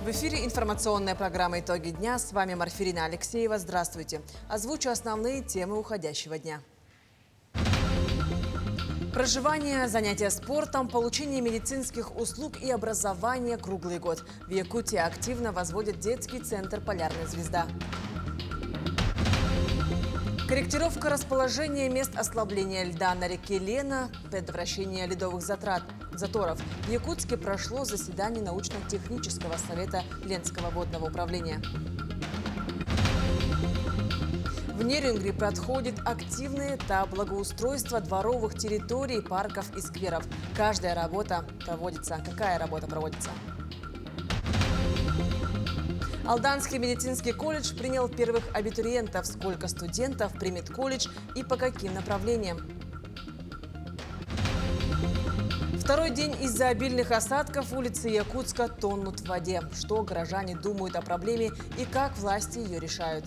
В эфире информационная программа «Итоги дня». С вами Марфирина Алексеева. Здравствуйте. Озвучу основные темы уходящего дня. Проживание, занятия спортом, получение медицинских услуг и образование круглый год. В Якутии активно возводят детский центр «Полярная звезда». Корректировка расположения мест ослабления льда на реке Лена, предотвращение ледовых заторов. В Якутске прошло заседание научно-технического совета Ленского водного управления. В Нерюнгри проходит активный этап благоустройства дворовых территорий, парков и скверов. Какая работа проводится? Алданский медицинский колледж принял первых абитуриентов. Сколько студентов примет колледж и по каким направлениям? Второй день из-за обильных осадков улицы Якутска тонут в воде. Что горожане думают о проблеме и как власти ее решают?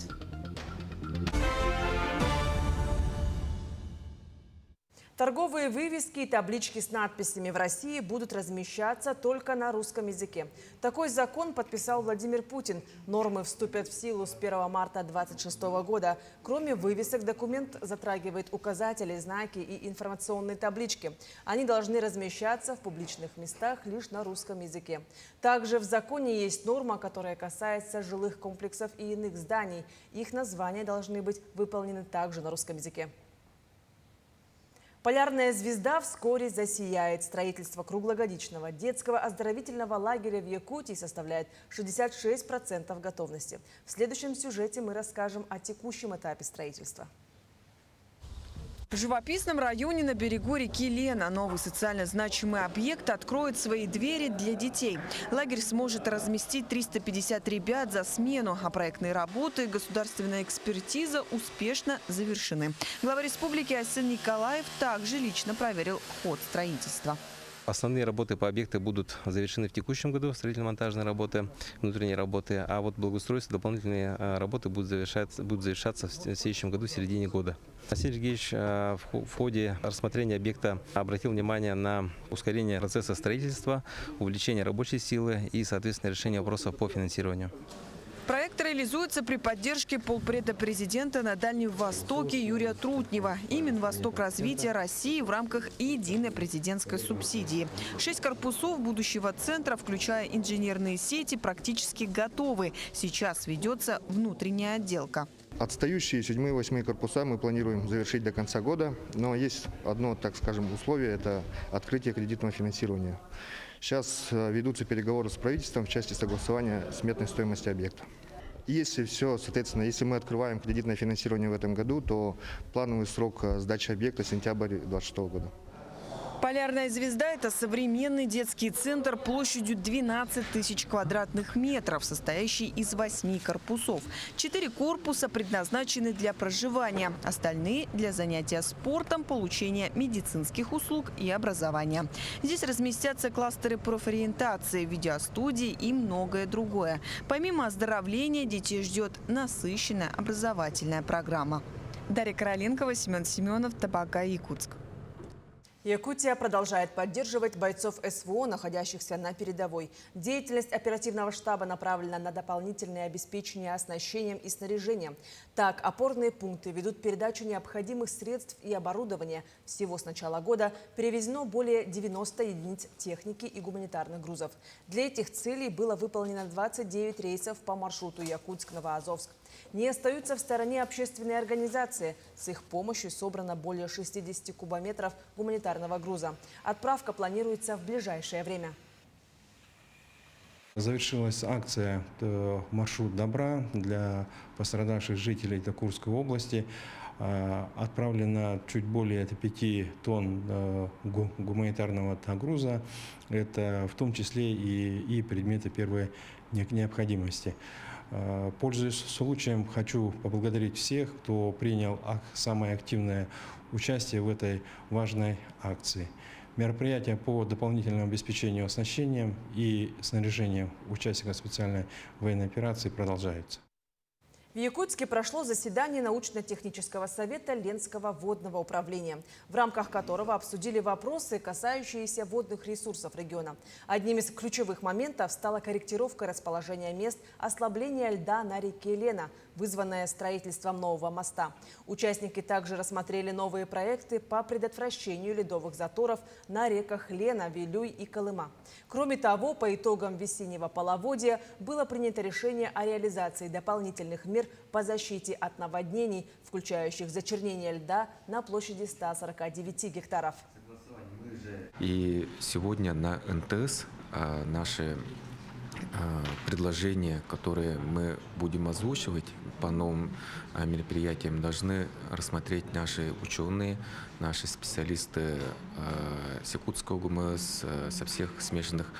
Торговые вывески и таблички с надписями в России будут размещаться только на русском языке. Такой закон подписал Владимир Путин. Нормы вступят в силу с 1 марта 2026 года. Кроме вывесок, документ затрагивает указатели, знаки и информационные таблички. Они должны размещаться в публичных местах лишь на русском языке. Также в законе есть норма, которая касается жилых комплексов и иных зданий. Их названия должны быть выполнены также на русском языке. Полярная звезда вскоре засияет. Строительство круглогодичного детского оздоровительного лагеря в Якутии составляет 66% готовности. В следующем сюжете мы расскажем о текущем этапе строительства. В живописном районе на берегу реки Лена новый социально значимый объект откроет свои двери для детей. Лагерь сможет разместить 350 ребят за смену, а проектные работы и государственная экспертиза успешно завершены. Глава республики Айсен Николаев также лично проверил ход строительства. Основные работы по объекту будут завершены в текущем году, строительно-монтажные работы, внутренние работы, а вот благоустройство, дополнительные работы будут завершаться в следующем году, в середине года. Василий Сергеевич в ходе рассмотрения объекта обратил внимание на ускорение процесса строительства, увеличение рабочей силы и, соответственно, решение вопросов по финансированию. Проект реализуется при поддержке полпреда президента на Дальнем Востоке Юрия Трутнева и Минвосток развития России в рамках единой президентской субсидии. 6 корпусов будущего центра, включая инженерные сети, практически готовы. Сейчас ведется внутренняя отделка. Отстающие 7 и 8 корпуса мы планируем завершить до конца года, но есть одно, так скажем, условие – это открытие кредитного финансирования. Сейчас ведутся переговоры с правительством в части согласования сметной стоимости объекта. Если все, соответственно, если мы открываем кредитное финансирование в этом году, то плановый срок сдачи объекта – сентябрь 2026 года. Полярная звезда – это современный детский центр площадью 12 тысяч квадратных метров, состоящий из 8 корпусов. 4 корпуса предназначены для проживания, остальные – для занятия спортом, получения медицинских услуг и образования. Здесь разместятся кластеры профориентации, видеостудии и многое другое. Помимо оздоровления, детей ждет насыщенная образовательная программа. Дарья Короленкова, Семен Семенов, Табака, Якутск. Якутия продолжает поддерживать бойцов СВО, находящихся на передовой. Деятельность оперативного штаба направлена на дополнительное обеспечение оснащением и снаряжением. Так, опорные пункты ведут передачу необходимых средств и оборудования. Всего с начала года перевезено более 90 единиц техники и гуманитарных грузов. Для этих целей было выполнено 29 рейсов по маршруту Якутск-Новоазовск. Не остаются в стороне общественные организации. С их помощью собрано более 60 кубометров гуманитарного груза. Отправка планируется в ближайшее время. Завершилась акция «Маршрут добра» для пострадавших жителей Курской области. Отправлено чуть более 5 тонн гуманитарного груза. Это в том числе и предметы первой необходимости. Пользуясь случаем, хочу поблагодарить всех, кто принял самое активное участие в этой важной акции. Мероприятия по дополнительному обеспечению оснащением и снаряжением участников специальной военной операции продолжаются. В Якутске прошло заседание научно-технического совета Ленского водного управления, в рамках которого обсудили вопросы, касающиеся водных ресурсов региона. Одним из ключевых моментов стала корректировка расположения мест ослабления льда на реке Лена, вызванная строительством нового моста. Участники также рассмотрели новые проекты по предотвращению ледовых заторов на реках Лена, Вилюй и Колыма. Кроме того, по итогам весеннего половодья было принято решение о реализации дополнительных мер по защите от наводнений, включающих зачернение льда на площади 149 гектаров. И сегодня на НТС наши предложения, которые мы будем озвучивать по новым мероприятиям, должны рассмотреть наши ученые, наши специалисты с Якутского ГУМС, со всех смешанных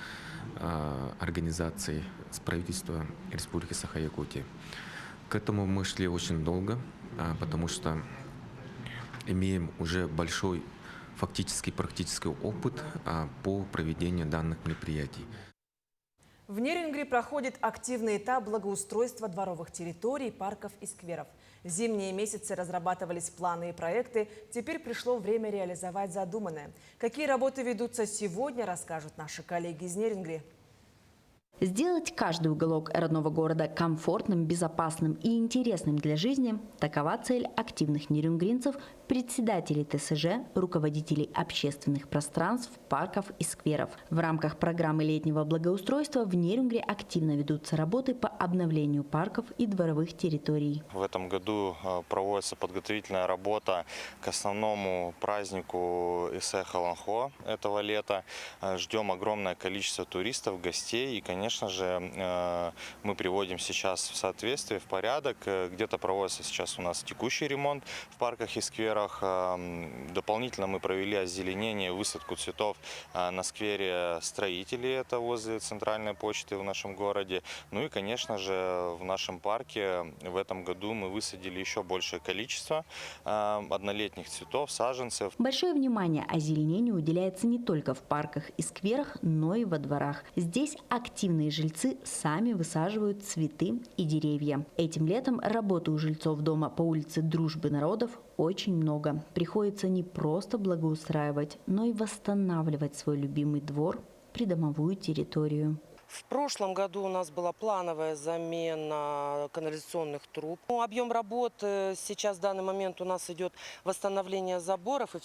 организаций с правительства Республики Саха-Якутия. К этому мы шли очень долго, потому что имеем уже большой фактический практический опыт по проведению данных мероприятий. В Нерингре проходит активный этап благоустройства дворовых территорий, парков и скверов. В зимние месяцы разрабатывались планы и проекты. Теперь пришло время реализовать задуманное. Какие работы ведутся сегодня, расскажут наши коллеги из Нерингри. Сделать каждый уголок родного города комфортным, безопасным и интересным для жизни – такова цель активных нерингринцев, председателей ТСЖ, руководителей общественных пространств, парков и скверов. В рамках программы летнего благоустройства в Нерингре активно ведутся работы по обновлению парков и дворовых территорий. В этом году проводится подготовительная работа к основному празднику Исэ-Халанхо этого лета. Ждем огромное количество туристов, гостей и, конечно же, мы приводим сейчас в соответствие, в порядок. Где-то проводится сейчас у нас текущий ремонт в парках и скверах. Дополнительно мы провели озеленение, высадку цветов на сквере Строителей, это возле центральной почты в нашем городе. Ну и, конечно же, в нашем парке в этом году мы высадили еще большее количество однолетних цветов, саженцев. Большое внимание озеленению уделяется не только в парках и скверах, но и во дворах. Здесь активные жильцы сами высаживают цветы и деревья. Этим летом работы у жильцов дома по улице Дружбы народов очень много. Приходится не просто благоустраивать, но и восстанавливать свой любимый двор, придомовую территорию. В прошлом году у нас была плановая замена канализационных труб. Объем работ сейчас в данный момент у нас идет восстановление заборов и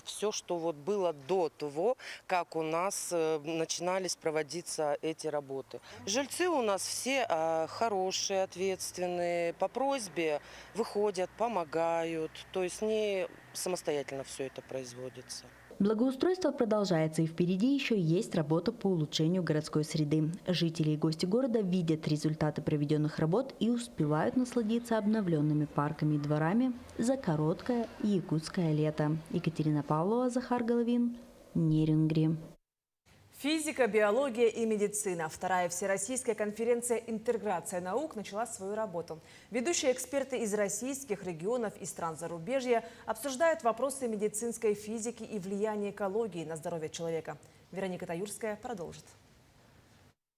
все, что вот было до того, как у нас начинались проводиться эти работы. Жильцы у нас все хорошие, ответственные, по просьбе выходят, помогают, то есть не самостоятельно все это производится. Благоустройство продолжается, и впереди еще есть работа по улучшению городской среды. Жители и гости города видят результаты проведенных работ и успевают насладиться обновленными парками и дворами за короткое якутское лето. Екатерина Павлова, Захар Головин, Нерингри. Физика, биология и медицина. Вторая всероссийская конференция «Интеграция наук» начала свою работу. Ведущие эксперты из российских регионов и стран зарубежья обсуждают вопросы медицинской физики и влияния экологии на здоровье человека. Вероника Таюрская продолжит.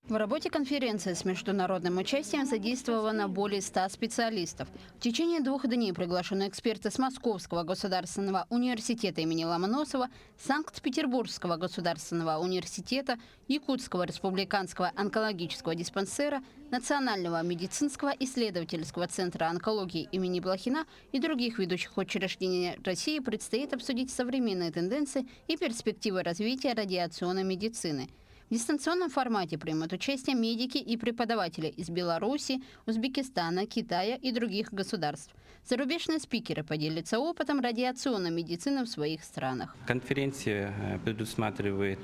В работе конференции с международным участием задействовано более 100 специалистов. В течение 2 дней приглашены эксперты с Московского государственного университета имени Ломоносова, Санкт-Петербургского государственного университета, Якутского республиканского онкологического диспансера, Национального медицинского исследовательского центра онкологии имени Блохина и других ведущих учреждений России предстоит обсудить современные тенденции и перспективы развития радиационной медицины. В дистанционном формате примут участие медики и преподаватели из Беларуси, Узбекистана, Китая и других государств. Зарубежные спикеры поделятся опытом радиационной медицины в своих странах. Конференция предусматривает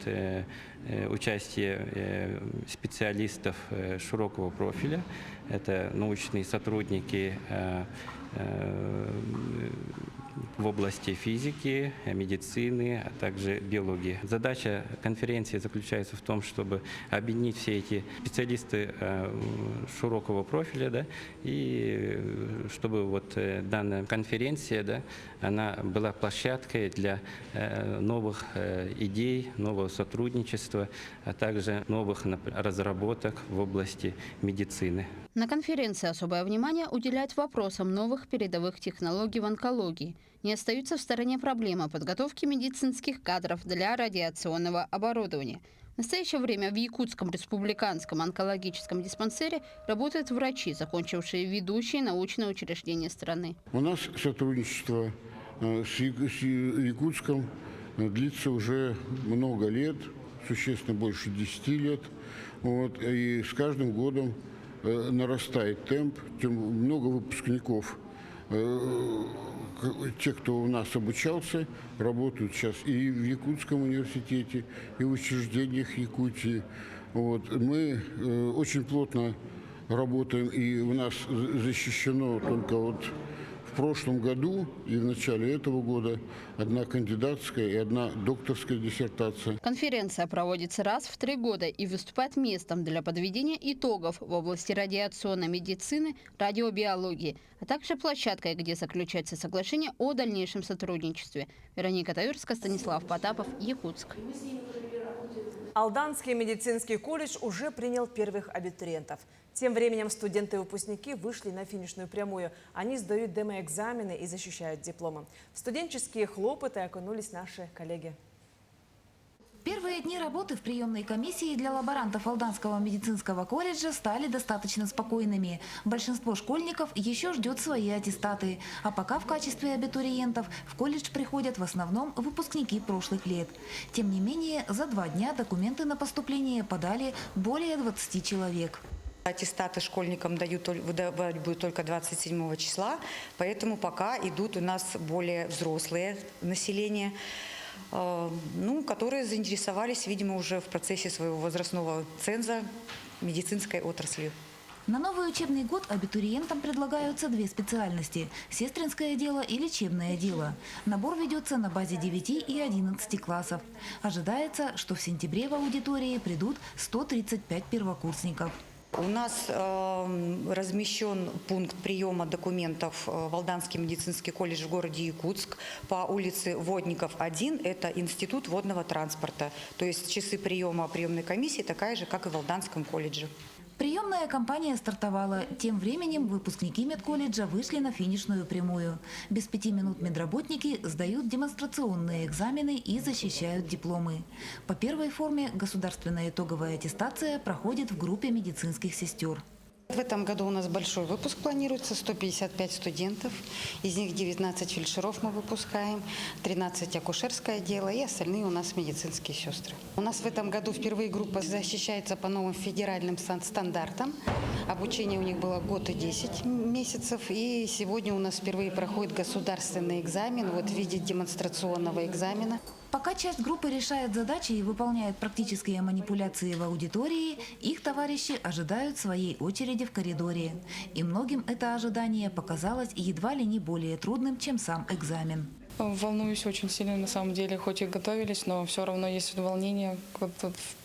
участие специалистов широкого профиля. Это научные сотрудники в области физики, медицины, а также биологии. Задача конференции заключается в том, чтобы объединить все эти специалисты широкого профиля, да, и чтобы вот данная конференция, да, она была площадкой для новых идей, нового сотрудничества, а также новых разработок в области медицины. На конференции особое внимание уделяют вопросам новых передовых технологий в онкологии. Не остаются в стороне проблемы подготовки медицинских кадров для радиационного оборудования. В настоящее время в Якутском республиканском онкологическом диспансере работают врачи, закончившие ведущие научные учреждения страны. У нас сотрудничество с Якутском длится уже много лет, существенно больше 10 лет. Вот, и с каждым годом нарастает темп, много выпускников. Те, кто у нас обучался, работают сейчас и в Якутском университете, и в учреждениях Якутии. Вот. Мы очень плотно работаем, и у нас защищено только вот в прошлом году и в начале этого года одна кандидатская и одна докторская диссертация. Конференция проводится раз в 3 года и выступает местом для подведения итогов в области радиационной медицины, радиобиологии, а также площадкой, где заключается соглашение о дальнейшем сотрудничестве. Вероника Таюрская, Станислав Потапов, Якутск. Алданский медицинский колледж уже принял первых абитуриентов. Тем временем студенты и выпускники вышли на финишную прямую. Они сдают демо-экзамены и защищают дипломы. В студенческие хлопоты окунулись наши коллеги. Первые дни работы в приемной комиссии для лаборантов Алданского медицинского колледжа стали достаточно спокойными. Большинство школьников еще ждет свои аттестаты. А пока в качестве абитуриентов в колледж приходят в основном выпускники прошлых лет. Тем не менее, за 2 дня документы на поступление подали более 20 человек. Аттестаты школьникам выдавать будут только 27 числа, поэтому пока идут у нас более взрослые население, которые заинтересовались, видимо, уже в процессе своего возрастного ценза медицинской отраслью. На новый учебный год абитуриентам предлагаются 2 специальности – сестринское дело и лечебное дело. Набор ведется на базе 9 и 11 классов. Ожидается, что в сентябре в аудитории придут 135 первокурсников. У нас размещен пункт приема документов в Алданский медицинский колледж в городе Якутск по улице Водников, 1. Это институт водного транспорта. То есть часы приема приемной комиссии такая же, как и в Алданском колледже. Приемная кампания стартовала. Тем временем выпускники медколледжа вышли на финишную прямую. Без 5 минут медработники сдают демонстрационные экзамены и защищают дипломы. По первой форме государственная итоговая аттестация проходит в группе медицинских сестер. В этом году у нас большой выпуск планируется, 155 студентов, из них 19 фельдшеров мы выпускаем, 13 акушерское дело и остальные у нас медицинские сестры. У нас в этом году впервые группа защищается по новым федеральным стандартам. Обучение у них было год и 10 месяцев, и сегодня у нас впервые проходит государственный экзамен в виде демонстрационного экзамена. Пока часть группы решает задачи и выполняет практические манипуляции в аудитории, их товарищи ожидают своей очереди в коридоре. И многим это ожидание показалось едва ли не более трудным, чем сам экзамен. Волнуюсь очень сильно, на самом деле, хоть и готовились, но все равно есть волнение. Вот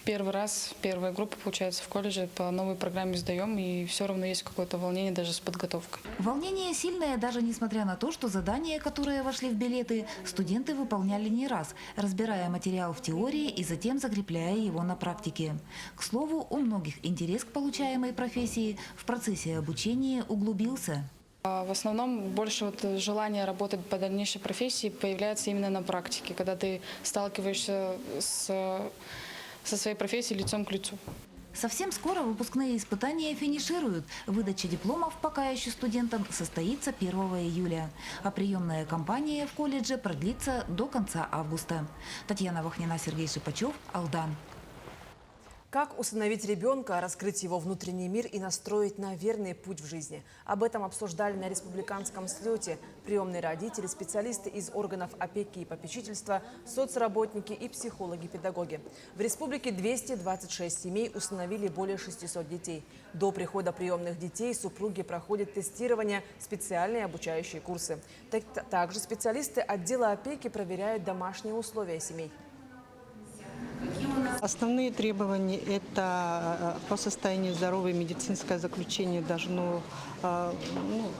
первый раз, первая группа, получается, в колледже по новой программе сдаем, и все равно есть какое-то волнение даже с подготовкой. Волнение сильное, даже несмотря на то, что задания, которые вошли в билеты, студенты выполняли не раз, разбирая материал в теории и затем закрепляя его на практике. К слову, у многих интерес к получаемой профессии в процессе обучения углубился. В основном больше желания работать по дальнейшей профессии появляется именно на практике, когда ты сталкиваешься со своей профессией лицом к лицу. Совсем скоро выпускные испытания финишируют. Выдача дипломов пока еще студентам состоится 1 июля. А приемная кампания в колледже продлится до конца августа. Татьяна Вахнина, Сергей Шипачев, Алдан. Как усыновить ребенка, раскрыть его внутренний мир и настроить на верный путь в жизни? Об этом обсуждали на республиканском слете приемные родители, специалисты из органов опеки и попечительства, соцработники и психологи-педагоги. В республике 226 семей усыновили более 600 детей. До прихода приемных детей супруги проходят тестирование, специальные обучающие курсы. Также специалисты отдела опеки проверяют домашние условия семей. Основные требования – это по состоянию здоровья медицинское заключение должно, по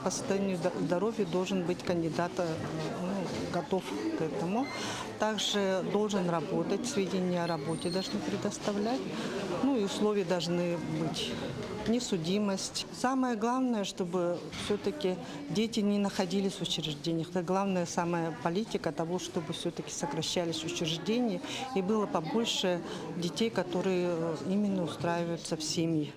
состоянию здоровья должен быть кандидат готов к этому. Также должен работать, сведения о работе должны предоставлять, и условия должны быть. Несудимость. Самое главное, чтобы все-таки дети не находились в учреждениях. Это главная самая политика того, чтобы все-таки сокращались учреждения и было побольше детей, которые именно устраиваются в семьи.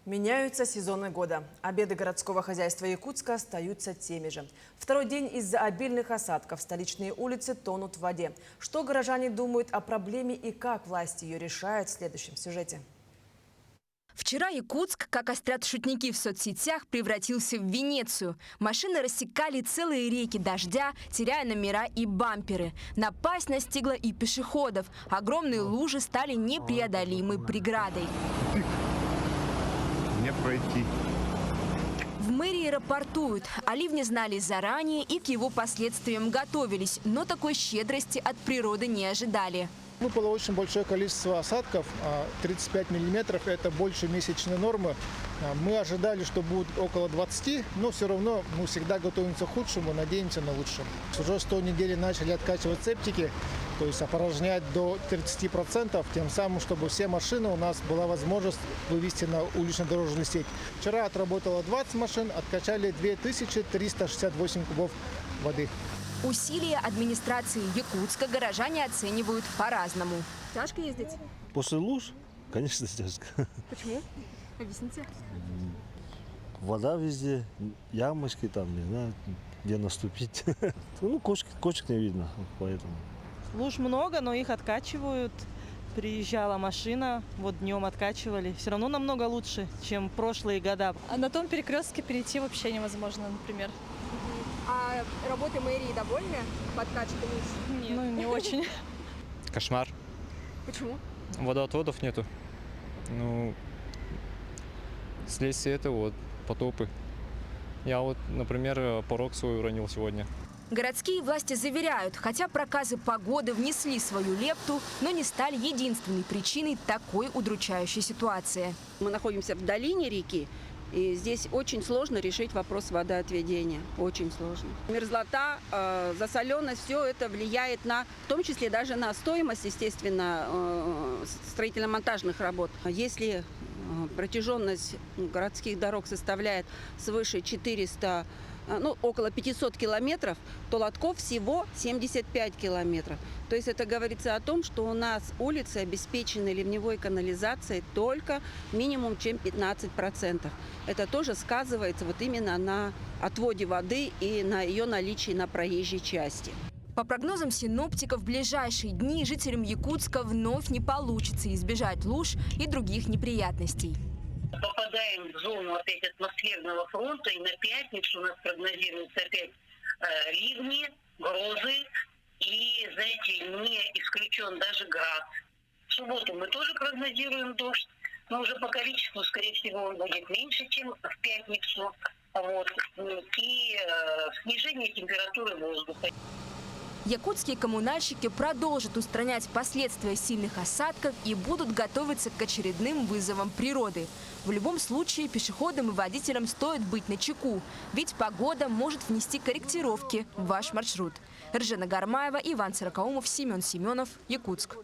Меняются сезоны года. Обеды городского хозяйства Якутска остаются теми же. Второй день из-за обильных осадков столичные улицы тонут в воде. Что горожане думают о проблеме и как власти ее решают, в следующем сюжете. Вчера Якутск, как острят шутники в соцсетях, превратился в Венецию. Машины рассекали целые реки дождя, теряя номера и бамперы. Напасть настигла и пешеходов. Огромные лужи стали непреодолимой преградой. Не пройти. В мэрии рапортуют. О ливне знали заранее и к его последствиям готовились. Но такой щедрости от природы не ожидали. Выпало очень большое количество осадков, 35 миллиметров – это больше месячной нормы. Мы ожидали, что будет около 20, но все равно мы всегда готовимся к худшему, надеемся на лучшее. Уже с той недели начали откачивать септики, то есть опорожнять до 30%, тем самым, чтобы все машины у нас была возможность вывести на улично-дорожную сеть. Вчера отработало 20 машин, откачали 2368 кубов воды. Усилия администрации Якутска горожане оценивают по-разному. Тяжко ездить? После луж, конечно, тяжко. Почему? Объясните. Вода везде, ямочки там, не знаю, где наступить. Кочек не видно, поэтому. Луж много, но их откачивают. Приезжала машина, днем откачивали. Все равно намного лучше, чем прошлые года. А на том перекрестке перейти вообще невозможно, например. А работой мэрии довольны? Подкачкой луж? Нет. Не очень. Кошмар. Почему? Водоотводов нету. Вследствие этого потопы. Я например, порог свой уронил сегодня. Городские власти заверяют, хотя проказы погоды внесли свою лепту, но не стали единственной причиной такой удручающей ситуации. Мы находимся в долине реки, и здесь очень сложно решить вопрос водоотведения. Очень сложно. Мерзлота, засоленность, все это влияет в том числе даже на стоимость, естественно, строительно-монтажных работ. Если протяженность городских дорог составляет свыше 400, около 500 километров, то лотков всего 75 километров. То есть это говорится о том, что у нас улицы обеспечены ливневой канализацией только минимум чем 15%. Это тоже сказывается именно на отводе воды и на ее наличии на проезжей части. По прогнозам синоптиков, в ближайшие дни жителям Якутска вновь не получится избежать луж и других неприятностей. Попадаем в зону опять атмосферного фронта, и на пятницу у нас прогнозируется опять ливни, грозы, и, знаете, не исключен даже град. В субботу мы тоже прогнозируем дождь, но уже по количеству, скорее всего, он будет меньше, чем в пятницу. И снижение температуры воздуха. Якутские коммунальщики продолжат устранять последствия сильных осадков и будут готовиться к очередным вызовам природы. В любом случае пешеходам и водителям стоит быть начеку, ведь погода может внести корректировки в ваш маршрут. Ржена Гармаева, Иван Царакаумов, Семен Семенов, Якутск.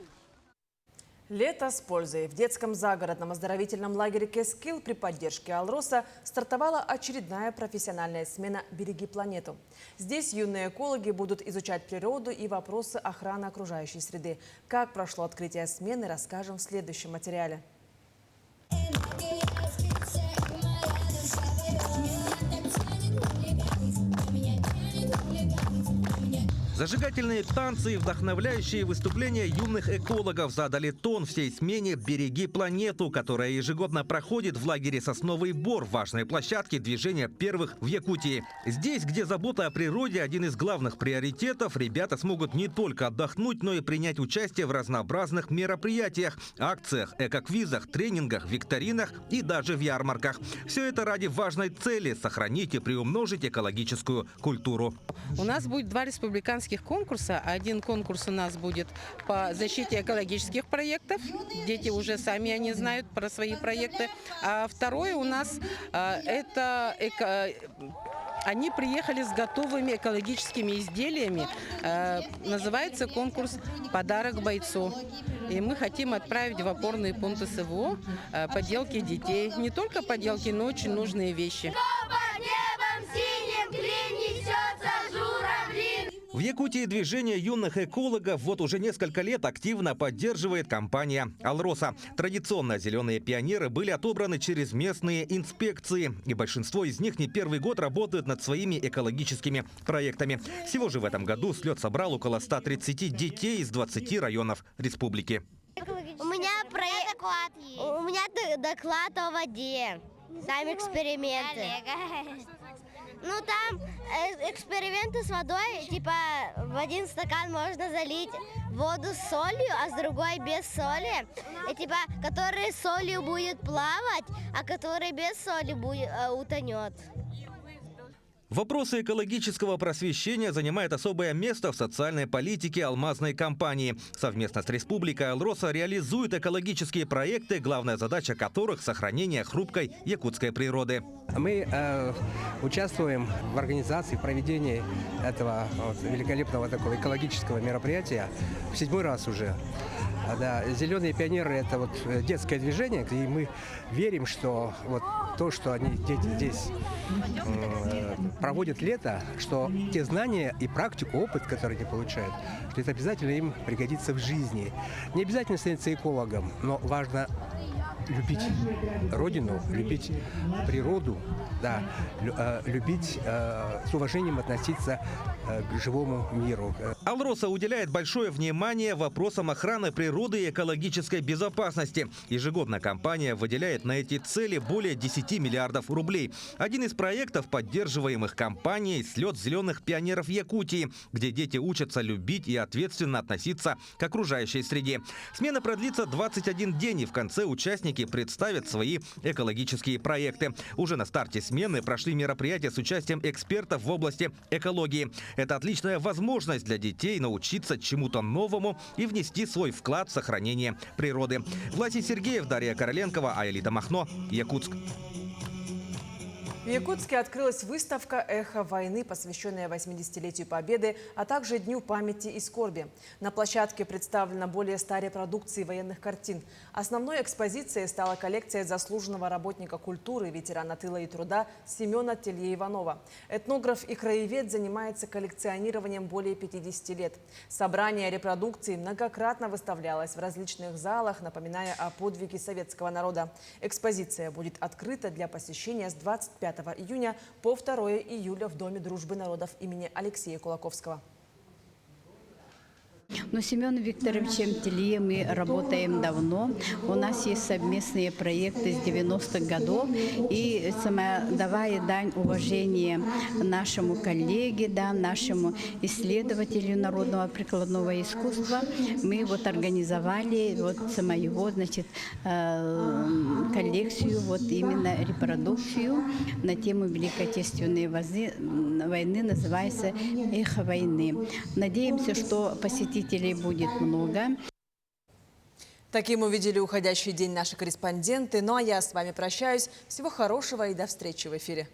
Лето с пользой. В детском загородном оздоровительном лагере «Кескилл» при поддержке Алроса стартовала очередная профессиональная смена «Береги планету». Здесь юные экологи будут изучать природу и вопросы охраны окружающей среды. Как прошло открытие смены, расскажем в следующем материале. Зажигательные танцы и вдохновляющие выступления юных экологов задали тон всей смене «Береги планету», которая ежегодно проходит в лагере «Сосновый Бор», важной площадке движения первых в Якутии. Здесь, где забота о природе один из главных приоритетов, ребята смогут не только отдохнуть, но и принять участие в разнообразных мероприятиях, акциях, экоквизах, тренингах, викторинах и даже в ярмарках. Все это ради важной цели – сохранить и приумножить экологическую культуру. У нас будет 2 республиканских конкурса. Один конкурс у нас будет по защите экологических проектов. Дети уже сами они знают про свои проекты. А второй у нас они приехали с готовыми экологическими изделиями. Называется конкурс «Подарок бойцу». И мы хотим отправить в опорные пункты СВО поделки детей. Не только поделки, но очень нужные вещи. В Якутии движение юных экологов вот уже несколько лет активно поддерживает компания «Алроса». Традиционно зеленые пионеры были отобраны через местные инспекции. И большинство из них не первый год работают над своими экологическими проектами. Всего же в этом году слет собрал около 130 детей из 20 районов республики. У меня доклад о воде. Там эксперименты. Ну, там эксперименты с водой, типа в один стакан можно залить воду с солью, а с другой без соли. И типа, который с солью будет плавать, а который без соли утонет. Вопросы экологического просвещения занимают особое место в социальной политике алмазной компании. Совместно с Республикой Алроса реализуют экологические проекты, главная задача которых – сохранение хрупкой якутской природы. Мы участвуем в организации, в проведении этого великолепного такого экологического мероприятия в 7-й раз уже. Да, «Зеленые пионеры» – это детское движение, и мы верим, что то, что дети здесь проводят лето, что те знания и практику, опыт, который они получают, что это обязательно им пригодится в жизни. Не обязательно становиться экологом, но важно любить родину, любить природу, да, любить, с уважением относиться к живому миру. Алроса уделяет большое внимание вопросам охраны природы и экологической безопасности. Ежегодно компания выделяет на эти цели более 10 миллиардов рублей. Один из проектов, поддерживаемых компанией, слет зеленых пионеров Якутии, где дети учатся любить и ответственно относиться к окружающей среде. Смена продлится 21 день, и в конце участники представят свои экологические проекты. Уже на старте смены прошли мероприятия с участием экспертов в области экологии. Это отличная возможность для детей научиться чему-то новому и внести свой вклад в сохранение природы. Власий Сергеев, Дарья Короленкова, Аэлита Махно, Якутск. В Якутске открылась выставка «Эхо войны», посвященная 80-летию Победы, а также Дню памяти и скорби. На площадке представлено более 100 репродукций военных картин. Основной экспозицией стала коллекция заслуженного работника культуры, ветерана тыла и труда Семена Телье-Иванова. Этнограф и краевед занимается коллекционированием более 50 лет. Собрание репродукций многократно выставлялось в различных залах, напоминая о подвиге советского народа. Экспозиция будет открыта для посещения с 25 июня по 2 июля в Доме дружбы народов имени Алексея Кулаковского. Но с Семеном Викторовичем Телье мы работаем давно. У нас есть совместные проекты с 90-х годов. И давая дань уважения нашему коллеге, нашему исследователю народного прикладного искусства, мы организовали его, коллекцию, именно репродукцию на тему Великой Отечественной войны, называется «Эхо войны». Надеемся, что посетителей будет много. Таким увидели уходящий день наши корреспонденты. Ну а я с вами прощаюсь. Всего хорошего и до встречи в эфире.